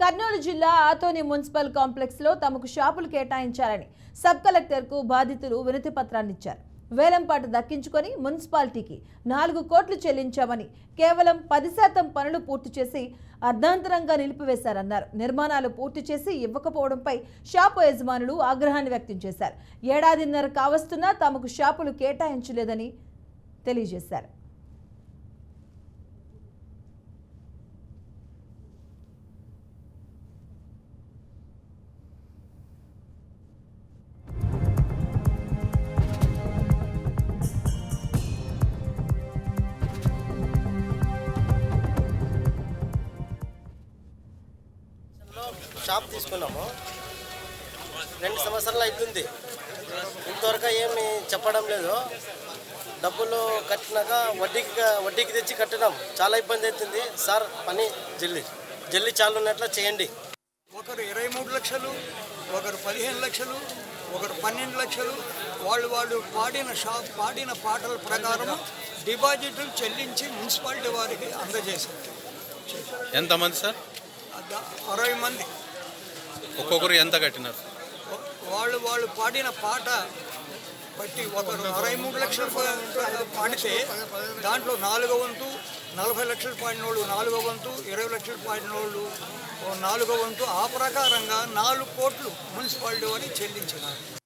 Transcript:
కర్నూలు జిల్లా ఆతోని municipal complex లో తమకు షాపులు కేటాయించాలని సబ్ కలెక్టర్ కు బాధితులు వినతి పత్రాన్ని ఇచ్చారు. వేలంపాట దక్కించుకొని మున్సిపాలిటీకి 4 కోట్లు చెల్లించామని కేవలం 10% పనులు పూర్తి చేసి అర్ధాంతరంగా నిలిపివేశారన్నారు. నిర్మాణాలు పూర్తి చేసి ఇవ్వకపోవడంపై షాపు యజమానులు ఆగ్రహాన్ని వ్యక్తం చేశారు. ఏడాదిన్నర కావస్తున్నా తమకు షాపులు కేటాయించలేదని తెలియజేశారు. షాప్ తీసుకున్నాము, 2 సంవత్సరాలు అవుతుంది. ఇంతవరకు ఏమి చెప్పడం లేదు. డబ్బులు కట్టినాక వడ్డీకి తెచ్చి కట్టినాం. చాలా ఇబ్బంది అవుతుంది సార్. పని జల్లి చాలు ఉన్నట్లు చేయండి. ఒకరు 23 లక్షలు, ఒకరు 15 లక్షలు, ఒకరు 12 లక్షలు వాళ్ళు పాడిన పాటల ప్రకారం డిపాజిట్లు చెల్లించి మున్సిపాలిటీ వారికి అందజేశారు. ఎంతమంది సార్? 60 మంది. ఒక్కొక్కరు ఎంత కట్టినారు? వాళ్ళు పాడిన పాట బట్టి ఒకరు 63 లక్షలు పాడితే దాంట్లో 4వ వంతు, 40 లక్షలు పాడిన వాళ్ళు 4వ వంతు, 20 లక్షలు పాడిన వాళ్ళు 4వ వంతు, ఆ ప్రకారంగా 4 కోట్లు మున్సిపాలిటీ వారికి చెల్లించినారు.